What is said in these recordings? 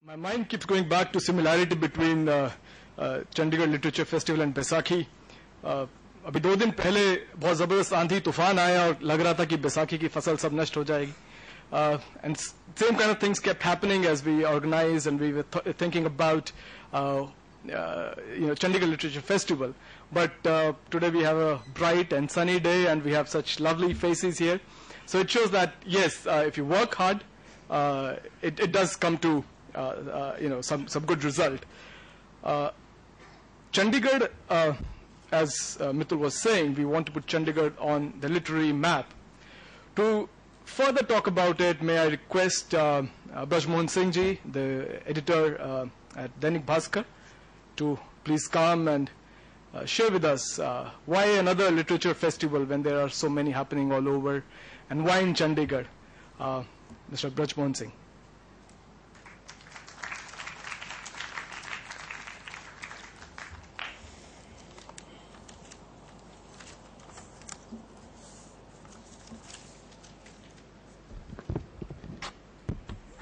My mind keeps going back to similarity between Chandigarh Literature Festival and Baisakhi. अभी 2 दिन पहले बहुत जबरदस्त आंधी तूफान आया और लग रहा था कि बैसाखी की फसल सब नष्ट हो जाएगी. And same kind of things kept happening as we organized and we were thinking about Chandigarh Literature Festival. But today we have a bright and sunny day and we have such lovely faces here. So it shows that yes, if you work hard, it does come to some good result. Chandigarh, as Mitul was saying, we want to put Chandigarh on the literary map. To further talk about it, may I request Braj Mohan Singh ji, the editor at Dainik Bhaskar, to please come and share with us why another literature festival when there are so many happening all over, and why in Chandigarh. Mr. Braj Mohan Singh.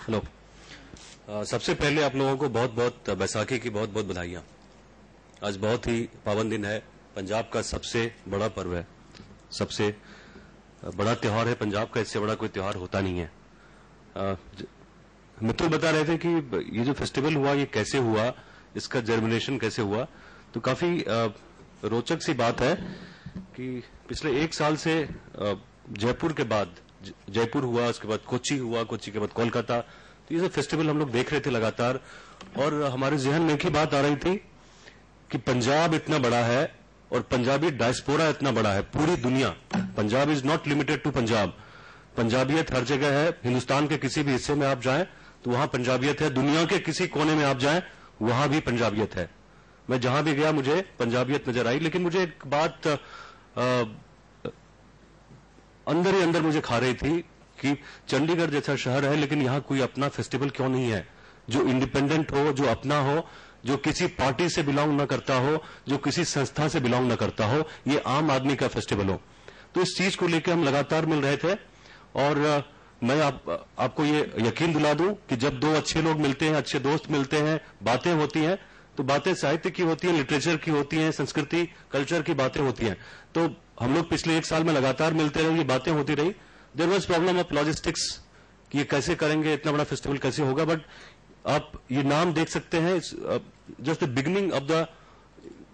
Hello. सबसे पहले आप लोगों को बहुत बहुत बैसाखी की बहुत बहुत बधाइयाँ. आज बहुत ही पावन दिन है. पंजाब का सबसे बड़ा पर्व है, सबसे बड़ा त्योहार है पंजाब का. इससे बड़ा कोई त्योहार होता नहीं है. मित्तल बता रहे थे कि ये जो फेस्टिवल हुआ ये कैसे हुआ, इसका जर्मिनेशन कैसे हुआ. तो काफी रोचक सी बात है कि पिछले 1 साल से जयपुर के बाद जयपुर हुआ, उसके बाद कोच्चि हुआ, कोच्चि के बाद कोलकाता. तो ये सब फेस्टिवल हम लोग देख रहे थे लगातार और हमारे जहन में एक ही बात आ रही थी कि पंजाब इतना बड़ा है और पंजाबी डायस्पोरा इतना बड़ा है. पूरी दुनिया, Punjab is not limited to Punjab. पंजाबियत हर जगह है. हिंदुस्तान के किसी भी हिस्से में आप जाएं तो वहां पंजाबियत है. दुनिया के किसी कोने में आप जाएं वहां भी पंजाबियत है. मैं जहां भी गया मुझे पंजाबियत नजर आई. लेकिन मुझे एक बात अंदर ही अंदर मुझे खा रही थी कि चंडीगढ़ जैसा शहर है लेकिन यहां कोई अपना फेस्टिवल क्यों नहीं है, जो इंडिपेंडेंट हो, जो अपना हो, जो किसी पार्टी से बिलोंग न करता हो, जो किसी संस्था से बिलोंग न करता हो, ये आम आदमी का फेस्टिवल हो. तो इस चीज को लेकर हम लगातार मिल रहे थे और मैं आपको ये यकीन दिला दूं कि जब 2 अच्छे लोग मिलते हैं, अच्छे दोस्त मिलते हैं, बातें होती हैं, तो बातें साहित्य की होती हैं, लिटरेचर की होती हैं, संस्कृति कल्चर की बातें होती हैं. तो हम लोग पिछले 1 साल में लगातार मिलते रहे, ये बातें होती रही. There was problem of logistics कि ये कैसे करेंगे, इतना बड़ा फेस्टिवल कैसे होगा. बट आप ये नाम देख सकते हैं, just the beginning of the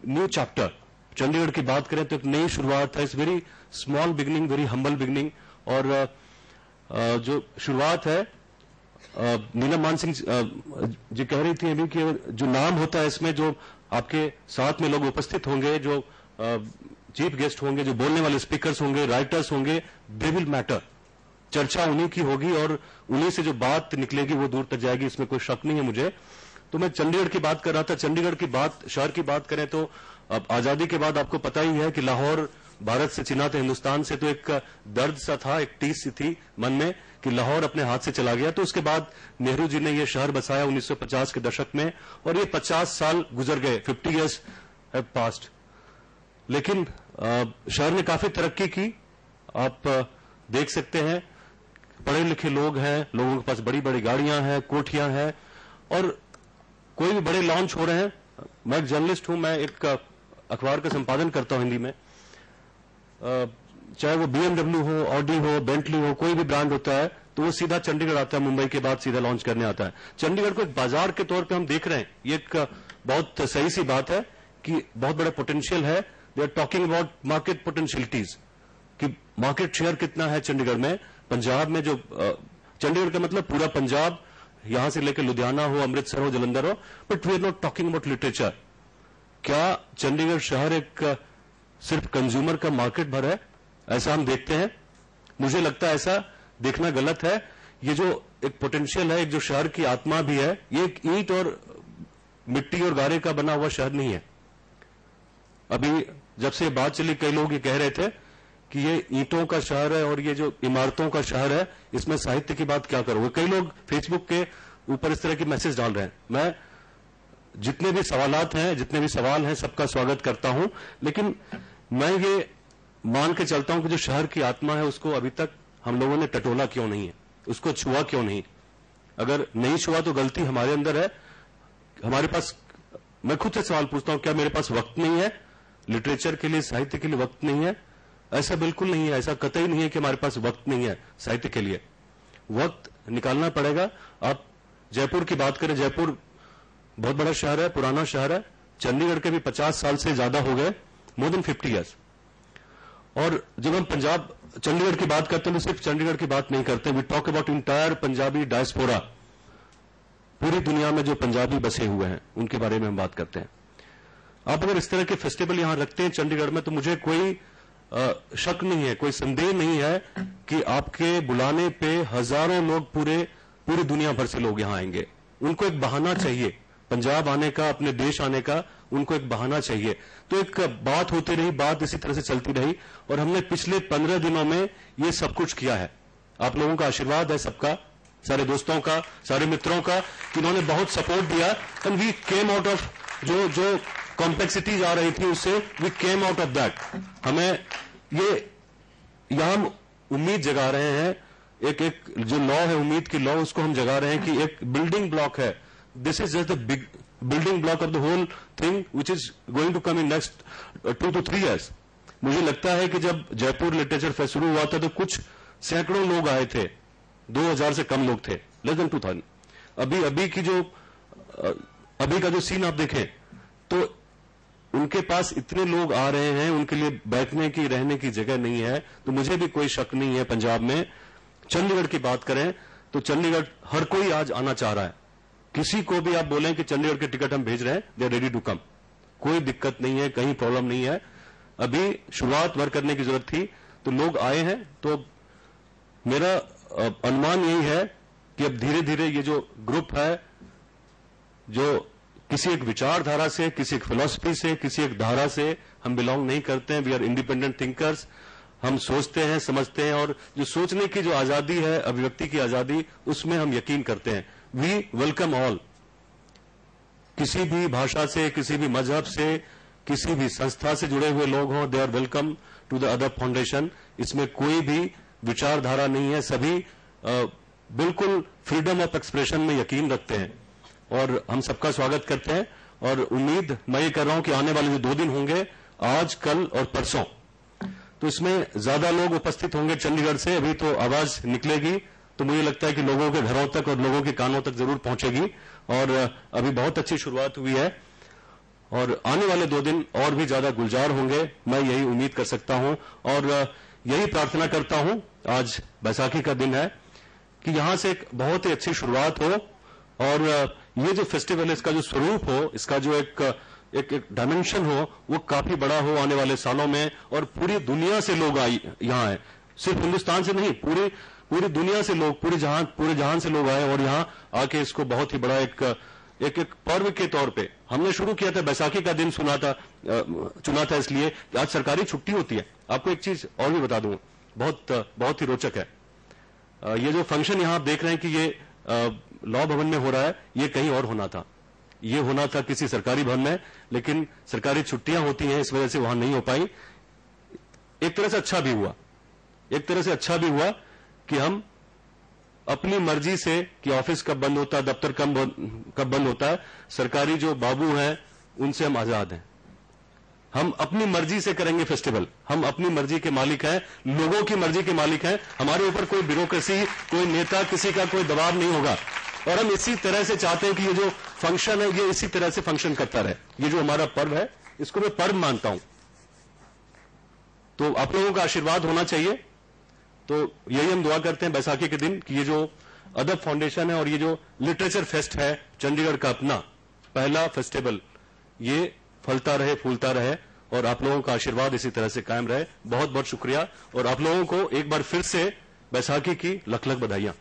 new chapter. Chandigarh की बात करें तो एक नई शुरुआत है. It's very small beginning, very humble beginning. और जो शुरुआत है, नीलम मान सिंह जी कह रही थी अभी कि जो नाम होता है इसमें, जो आपके साथ में लोग उपस्थित होंगे, जो चीफ गेस्ट होंगे, जो बोलने वाले स्पीकर्स होंगे, राइटर्स होंगे, दे विल मैटर. चर्चा उन्हीं की होगी और उन्हीं से जो बात निकलेगी वो दूर तक जाएगी, इसमें कोई शक नहीं है मुझे. तो मैं चंडीगढ़ की बात कर रहा था. चंडीगढ़ की बात, शहर की बात करें तो अब आजादी के बाद आपको पता ही है कि लाहौर भारत से चिना था, हिंदुस्तान से. तो एक दर्द सा था, एक टीस सी थी मन में कि लाहौर अपने हाथ से चला गया. तो उसके बाद नेहरू जी ने यह शहर बसाया 1950 के दशक में और ये 50 साल गुजर गए. 50 years हैव पास्ड. लेकिन शहर ने काफी तरक्की की. आप देख सकते हैं पढ़े लिखे लोग हैं, लोगों के पास बड़ी बड़ी गाड़ियां हैं, कोठियां हैं और कोई भी बड़े लॉन्च हो रहे हैं. मैं एक जर्नलिस्ट हूं, मैं एक अखबार का संपादन करता हूं हिंदी में. चाहे वो BMW हो, ऑडी हो, बेंटली हो, कोई भी ब्रांड होता है तो वो सीधा चंडीगढ़ आता है, मुंबई के बाद सीधा लॉन्च करने आता है. चंडीगढ़ को एक बाजार के तौर पे हम देख रहे हैं. ये एक बहुत सही सी बात है कि बहुत बड़ा पोटेंशियल है. They are talking about market potentialities कि मार्केट शेयर कितना है चंडीगढ़ में. पंजाब में जो चंडीगढ़ का मतलब पूरा पंजाब, यहां से लेकर लुधियाना हो, अमृतसर हो, जलंधर हो. But we are not talking about literature. क्या चंडीगढ़ शहर एक सिर्फ कंज्यूमर का मार्केट भर है, ऐसा हम देखते हैं? मुझे लगता है ऐसा देखना गलत है. ये जो एक पोटेंशियल है, एक जो शहर की आत्मा भी है, ये एक ईंट और मिट्टी और गारे का बना हुआ शहर नहीं है. अभी जब से बात चली कई लोग ये कह रहे थे कि ये ईंटों का शहर है और ये जो इमारतों का शहर है, इसमें साहित्य की बात क्या करोगे. कई लोग फेसबुक के ऊपर इस तरह की मैसेज डाल रहे हैं. मैं जितने भी सवालात हैं, जितने भी सवाल हैं, सबका स्वागत करता हूं. लेकिन मैं ये मान के चलता हूं कि जो शहर की आत्मा है उसको अभी तक हम लोगों ने टटोला क्यों नहीं है, उसको छुआ क्यों नहीं. अगर नहीं छुआ तो गलती हमारे अंदर है। हमारे पास, मैं खुद से सवाल पूछता हूं, क्या मेरे पास वक्त नहीं है लिटरेचर के लिए, साहित्य के लिए वक्त नहीं है? ऐसा बिल्कुल नहीं है, ऐसा कतई नहीं है कि हमारे पास वक्त नहीं है साहित्य के लिए। वक्त निकालना पड़ेगा। आप जयपुर की बात करें, जयपुर बहुत बड़ा शहर है, पुराना शहर है। चंडीगढ़ के भी 50 साल से ज्यादा हो गए, मोर देन 50 ईयर्स। और जब हम पंजाब चंडीगढ़ की बात करते हैं तो सिर्फ चंडीगढ़ की बात नहीं करते, we talk about entire Punjabi diaspora. पूरी दुनिया में जो पंजाबी बसे हुए हैं उनके बारे में हम बात करते हैं। आप अगर इस तरह के फेस्टिवल यहां रखते हैं चंडीगढ़ में, तो मुझे कोई शक नहीं है, कोई संदेह नहीं है कि आपके बुलाने पे हजारों लोग पूरी दुनिया भर से लोग यहां आएंगे। उनको एक बहाना चाहिए पंजाब आने का, अपने देश आने का, उनको एक बहाना चाहिए। तो एक बात होती रही, बात इसी तरह से चलती रही, और हमने पिछले 15 दिनों में ये सब कुछ किया है। आप लोगों का आशीर्वाद है, सबका, सारे दोस्तों का, सारे मित्रों का, कि इन्होंने बहुत सपोर्ट दिया। And we came out of जो कॉम्प्लेक्सिटीज आ रही थी उससे, we came out of that. हमें हम उम्मीद जगा रहे हैं, एक जो लॉ है, उम्मीद की लॉ, उसको हम जगा रहे हैं कि एक बिल्डिंग ब्लॉक है। This is just the big building block of the whole thing which is going to come in next 2 to 3 years। मुझे लगता है कि जब जयपुर लिटरेचर फेस्ट शुरू हुआ था तो कुछ सैकड़ों लोग आए थे, 2000 से कम लोग थे, लेस देन 2000। अभी का जो सीन आप देखें तो उनके पास इतने लोग आ रहे हैं, उनके लिए बैठने की, रहने की जगह नहीं है। तो मुझे भी कोई शक नहीं है पंजाब में। चंडीगढ़ की बात करें तो चंडीगढ़ हर कोई आज आना चाह रहा है। किसी को भी आप बोलें कि चंडीगढ़ के टिकट हम भेज रहे हैं, they are ready to come. कोई दिक्कत नहीं है, कहीं प्रॉब्लम नहीं है। अभी शुरुआत भर करने की जरूरत थी तो लोग आए हैं। तो मेरा अनुमान यही है कि अब धीरे धीरे ये जो ग्रुप है, जो किसी एक विचारधारा से, किसी एक फिलॉसफी से, किसी एक धारा से हम बिलोंग नहीं करते हैं, वी आर इंडिपेंडेंट थिंकर्स। हम सोचते हैं, समझते हैं, और जो सोचने की जो आजादी है, अभिव्यक्ति की आजादी, उसमें हम यकीन करते हैं। We welcome all. किसी भी भाषा से, किसी भी मजहब से, किसी भी संस्था से जुड़े हुए लोग हों, they are welcome to the Adab foundation. इसमें कोई भी विचारधारा नहीं है, सभी बिल्कुल फ्रीडम ऑफ एक्सप्रेशन में यकीन रखते हैं और हम सबका स्वागत करते हैं। और उम्मीद मैं ये कर रहा हूं कि आने वाले जो 2 दिन होंगे, आज, कल और परसों, तो इसमें ज्यादा लोग उपस्थित होंगे चंडीगढ़ से। अभी तो आवाज निकलेगी तो मुझे लगता है कि लोगों के घरों तक और लोगों के कानों तक जरूर पहुंचेगी। और अभी बहुत अच्छी शुरुआत हुई है और आने वाले 2 दिन और भी ज्यादा गुलजार होंगे, मैं यही उम्मीद कर सकता हूं। और यही प्रार्थना करता हूं, आज बैसाखी का दिन है, कि यहां से एक बहुत ही अच्छी शुरुआत हो और ये जो फेस्टिवल है, इसका जो स्वरूप हो, इसका जो एक डायमेंशन हो, वो काफी बड़ा हो आने वाले सालों में। और पूरी दुनिया से लोग यहां आए, सिर्फ हिंदुस्तान से नहीं, पूरी दुनिया से लोग, पूरे जहान से लोग आए और यहां आके इसको बहुत ही बड़ा एक पर्व के तौर पे हमने शुरू किया था। बैसाखी का दिन चुना था इसलिए कि आज सरकारी छुट्टी होती है। आपको एक चीज और भी बता दूं, बहुत ही रोचक है। ये जो फंक्शन यहां आप देख रहे हैं कि ये लॉ भवन में हो रहा है, ये कहीं और होना था। ये होना था किसी सरकारी भवन में, लेकिन सरकारी छुट्टियां होती हैं, इस वजह से वहां नहीं हो पाई। एक तरह से अच्छा भी हुआ कि हम अपनी मर्जी से, कि ऑफिस कब बंद होता है, दफ्तर कब बंद होता है, सरकारी जो बाबू हैं उनसे हम आजाद हैं। हम अपनी मर्जी से करेंगे फेस्टिवल, हम अपनी मर्जी के मालिक हैं, लोगों की मर्जी के मालिक हैं। हमारे ऊपर कोई ब्यूरोक्रेसी, कोई नेता, किसी का कोई दबाव नहीं होगा। और हम इसी तरह से चाहते हैं कि ये जो फंक्शन है, ये इसी तरह से फंक्शन करता रहे। ये जो हमारा पर्व है, इसको मैं पर्व मानता हूं। तो आप लोगों का आशीर्वाद होना चाहिए। तो यही हम दुआ करते हैं बैसाखी के दिन कि ये जो अदब फाउंडेशन है और ये जो लिटरेचर फेस्ट है, चंडीगढ़ का अपना पहला फेस्टिवल, ये फलता रहे, फूलता रहे और आप लोगों का आशीर्वाद इसी तरह से कायम रहे। बहुत बहुत शुक्रिया और आप लोगों को एक बार फिर से बैसाखी की लख लख बधाइयां।